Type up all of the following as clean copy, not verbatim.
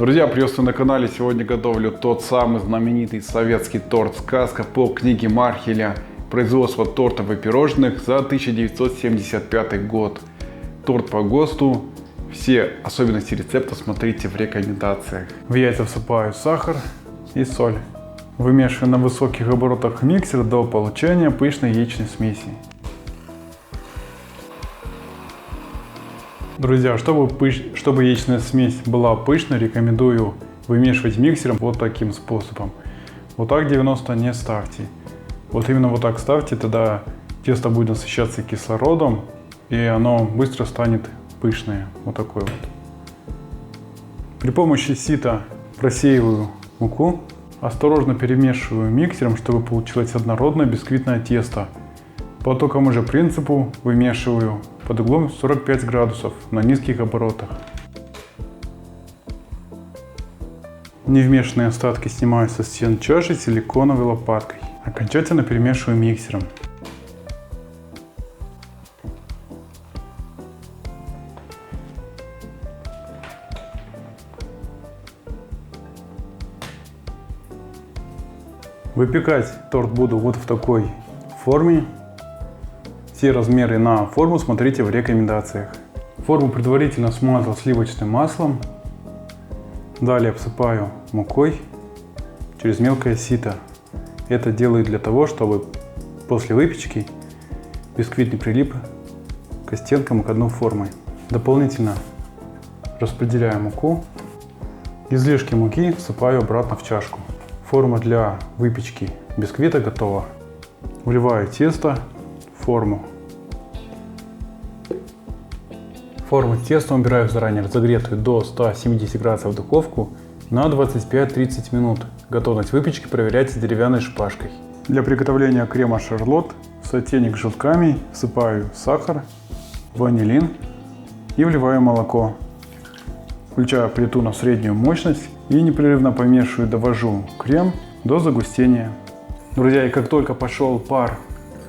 Друзья, приветствую на канале. Сегодня готовлю тот самый знаменитый советский торт «Сказка» по книге Мархеля «Производство тортов и пирожных» за 1975 год. Торт по ГОСТу. Все особенности рецепта смотрите в рекомендациях. В яйца всыпаю сахар и соль. Вымешиваю на высоких оборотах миксер до получения пышной яичной смеси. Друзья, чтобы яичная смесь была пышной, рекомендую вымешивать миксером вот таким способом. Вот так 90 не ставьте. Вот именно вот так ставьте, тогда тесто будет насыщаться кислородом и оно быстро станет пышное. Вот такое вот. При помощи сита просеиваю муку. Осторожно перемешиваю миксером, чтобы получилось однородное бисквитное тесто. По такому же принципу вымешиваю под углом 45 градусов на низких оборотах. Невмешанные остатки снимаю со стен чаши силиконовой лопаткой. Окончательно перемешиваю миксером. Выпекать торт буду вот в такой форме. Все размеры на форму смотрите в рекомендациях. Форму предварительно смазал сливочным маслом. Далее обсыпаю мукой через мелкое сито. Это делаю для того, чтобы после выпечки бисквит не прилип к стенкам и к дну формы. Дополнительно распределяю муку. Излишки муки всыпаю обратно в чашку. Форма для выпечки бисквита готова. Вливаю тесто в форму. Форму с тестом убираю в заранее разогретую до 170 градусов духовку на 25-30 минут. Готовность выпечки проверяйте деревянной шпажкой. Для приготовления крема шарлотт в сотейник с желтками всыпаю сахар, ванилин и вливаю молоко. Включаю плиту на среднюю мощность и непрерывно помешиваю, довожу крем до загустения. Друзья, и как только пошел пар,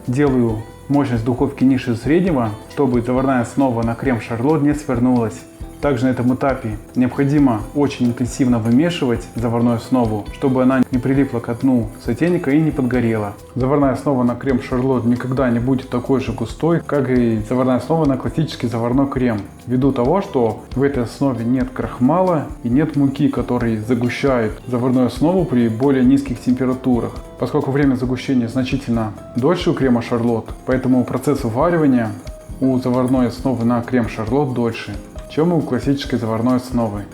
делаю мощность духовки ниже среднего, чтобы заварная основа на крем шарлотт не свернулась. Также на этом этапе необходимо очень интенсивно вымешивать заварную основу, чтобы она не прилипла к дну сотейника и не подгорела. Заварная основа на крем шарлотт никогда не будет такой же густой, как и заварная основа на классический заварной крем, ввиду того, что в этой основе нет крахмала и нет муки, которые загущают заварную основу при более низких температурах. Поскольку время загущения значительно дольше у крема шарлотт, поэтому процесс уваривания у заварной основы на крем шарлотт дольше, чем у классической заварной основы.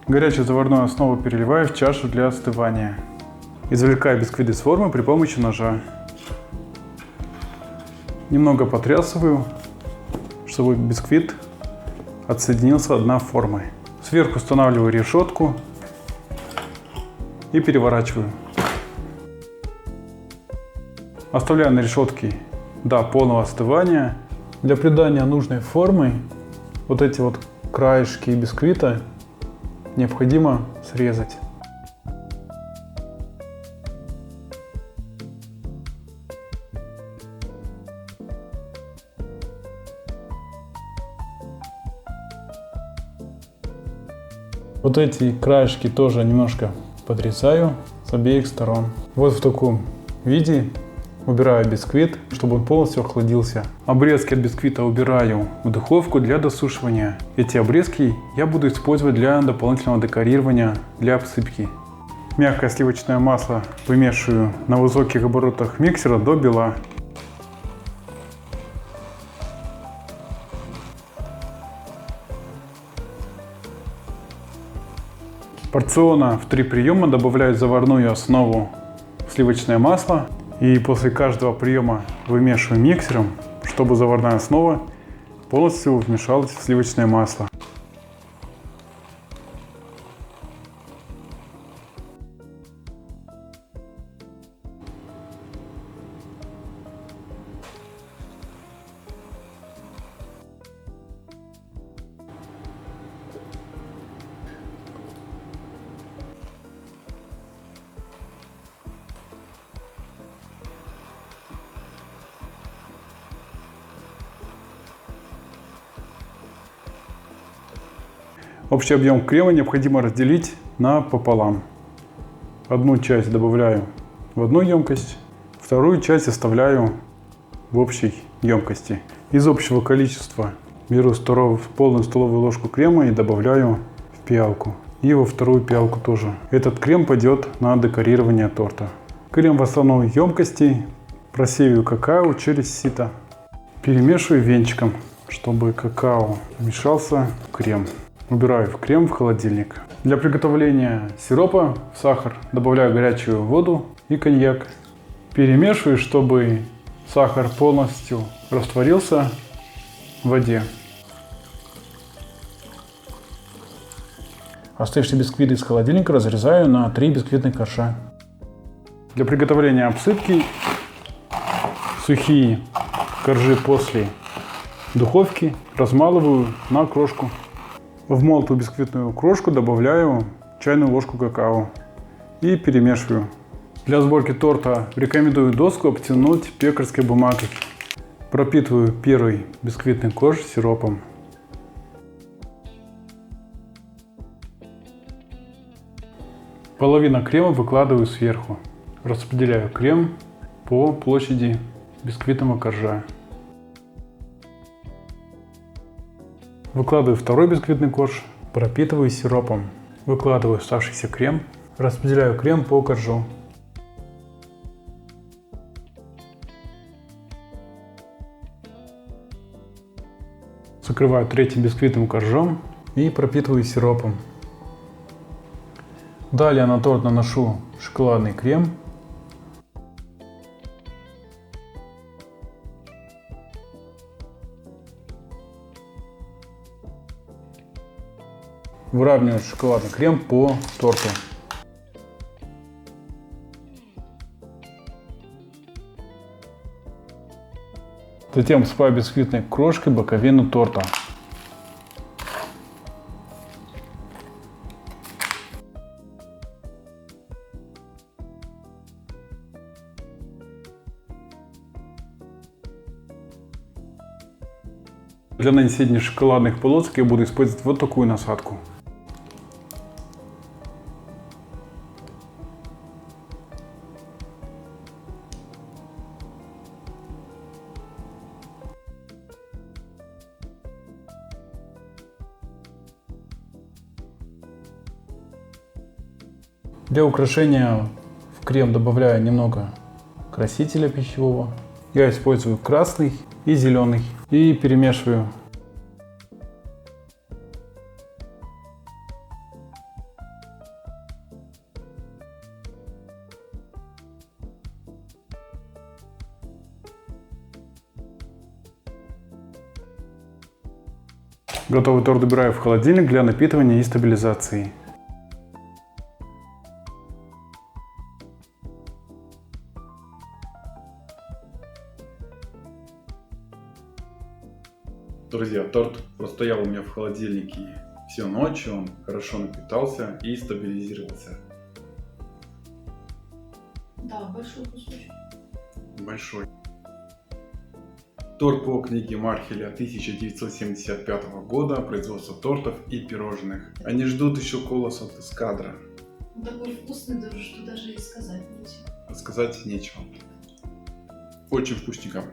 Горячую заварную основу переливаю в чашу для остывания. Извлекаю бисквит из формы при помощи ножа. Немного потрясываю, чтобы бисквит отсоединился от дна формы. Сверху устанавливаю решетку и переворачиваю. Оставляю на решетке до полного остывания. Для придания нужной формы вот эти вот краешки бисквита необходимо срезать. Вот эти краешки тоже немножко подрезаю с обеих сторон. Вот в таком виде убираю бисквит, чтобы он полностью охладился. Обрезки от бисквита убираю в духовку для досушивания. Эти обрезки я буду использовать для дополнительного декорирования, для обсыпки. Мягкое сливочное масло вымешиваю на высоких оборотах миксера до бела. Порционно в 3 приема добавляю заварную основу в сливочное масло. И после каждого приема вымешиваю миксером, чтобы заварная основа полностью вмешалась в сливочное масло. Общий объем крема необходимо разделить пополам. Одну часть добавляю в одну емкость, вторую часть оставляю в общей емкости. Из общего количества беру полную столовую ложку крема и добавляю в пиалку. И во вторую пиалку тоже. Этот крем пойдет на декорирование торта. Крем в основной емкости просеиваю какао через сито. Перемешиваю венчиком, чтобы какао вмешался в крем. Убираю в крем в холодильник. Для приготовления сиропа в сахар добавляю горячую воду и коньяк. Перемешиваю, чтобы сахар полностью растворился в воде. Оставшиеся бисквиты из холодильника разрезаю на 3 бисквитных коржа. Для приготовления обсыпки сухие коржи после духовки размалываю на крошку. В молотую бисквитную крошку добавляю чайную ложку какао и перемешиваю. Для сборки торта рекомендую доску обтянуть пекарской бумагой. Пропитываю первый бисквитный корж сиропом. Половину крема выкладываю сверху. Распределяю крем по площади бисквитного коржа. Выкладываю второй бисквитный корж, пропитываю сиропом. Выкладываю оставшийся крем, распределяю крем по коржу. Закрываю третьим бисквитным коржом и пропитываю сиропом. Далее на торт наношу шоколадный крем. Выравниваю шоколадный крем по торту. Затем всыпаю бисквитной крошкой боковину торта. Для нанесения шоколадных полосок я буду использовать вот такую насадку. Для украшения в крем добавляю немного красителя пищевого. Я использую красный и зеленый и перемешиваю. Готовый торт убираю в холодильник для напитывания и стабилизации. Друзья, торт простоял у меня в холодильнике всю ночь, он хорошо напитался и стабилизировался. Да, большой кусочек. Большой. Торт по книге Мархеля 1975 года, производство тортов и пирожных. Они ждут еще колос от эскадра. Он такой вкусный, что даже и сказать нечего. Сказать нечего. Очень вкусненько.